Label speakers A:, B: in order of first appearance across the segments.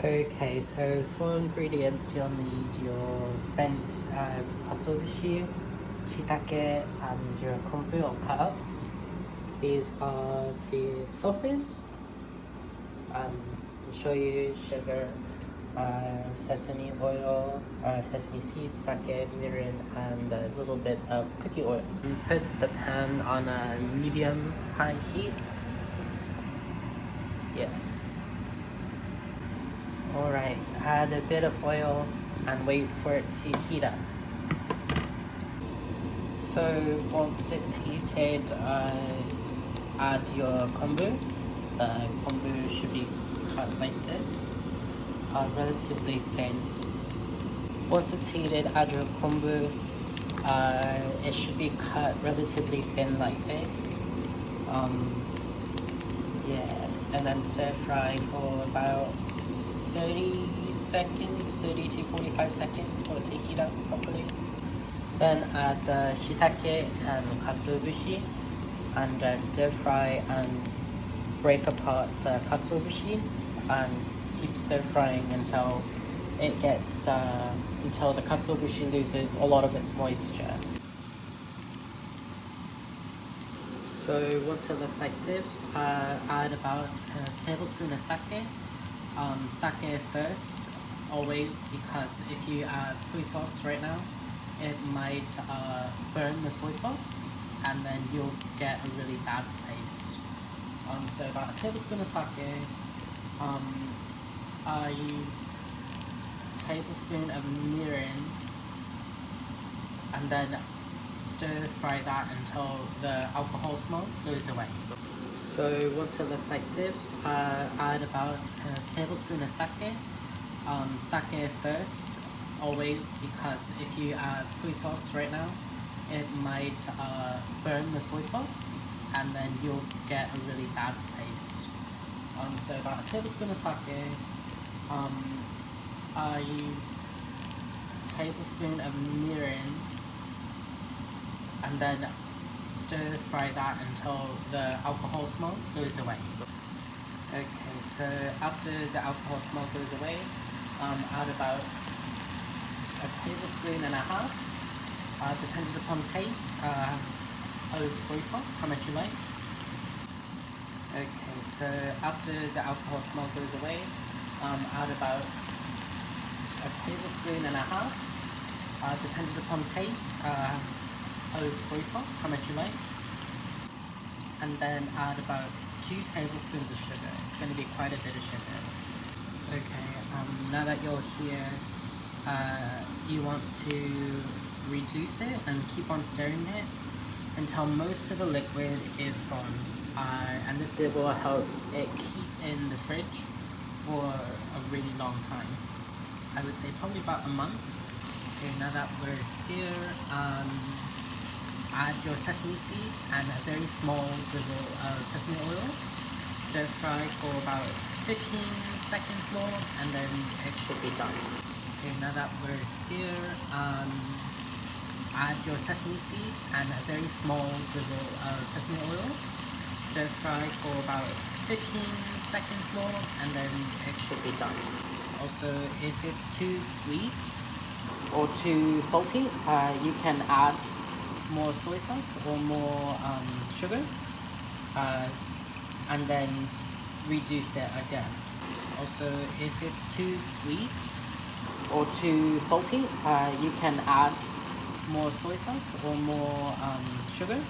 A: Okay, so for ingredients you'll need your spent katsuobushi, shiitake, and your kombu or cut up. These are the sauces, shoyu, sugar, sesame oil, sesame seeds, sake, mirin, and a little bit of cookie oil. Put the pan on a medium-high heat. Yeah. Alright, add a bit of oil and wait for it to heat up. So once it's heated, add your kombu. The kombu should be cut like this, relatively thin. Once it's heated, add your kombu. It should be cut relatively thin like this. Yeah, and then stir fry for about 30 seconds, 30 to 45 seconds for it to heat up properly. Then add the shiitake and katsuobushi and stir fry and break apart the katsuobushi and keep stir frying until it gets until the katsuobushi loses a lot of its moisture. So once it looks like this, add about a tablespoon of sake. Sake first, always, because if you add soy sauce right now, it might burn the soy sauce and then you'll get a really bad taste. So about a tablespoon of sake, a tablespoon of mirin, and then stir fry that until the alcohol smell goes away. So once it looks like this, add about a tablespoon of sake. Sake first, always, because if you add soy sauce right now, it might burn the soy sauce and then you'll get a really bad taste. So about a tablespoon of sake, a tablespoon of mirin, and then stir fry that until the alcohol smell goes away. Okay, so after the alcohol smell goes away, add about a tablespoon and a half, depending upon taste, of soy sauce, how much you like. Okay, so after the alcohol smell goes away, add about a tablespoon and a half, depending upon taste, of soy sauce, how much you like. And then add about 2 tablespoons of sugar. It's going to be quite a bit of sugar. Okay, now that you're here, you want to reduce it and keep on stirring it until most of the liquid is gone. And this will help it keep in the fridge for a really long time. I would say probably about a month. Okay, now that we're here, add your sesame seeds and a very small drizzle of sesame oil. Stir fry for about 15 seconds more and then it should be done. Okay, now that we're here, add your sesame seeds and a very small drizzle of sesame oil. Stir fry for about 15 seconds more and then it should be done. Also, if it's too sweet or too salty, you can add more soy sauce or more sugar, and then reduce it again. Also, if it's too sweet or too salty, you can add more soy sauce or more sugar,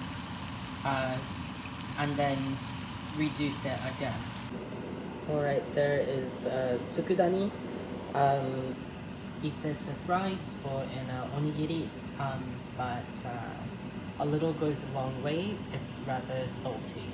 A: and then reduce it again. Alright, there is tsukudani. Eat this with rice or in a onigiri, but a little goes a long way. It's rather salty.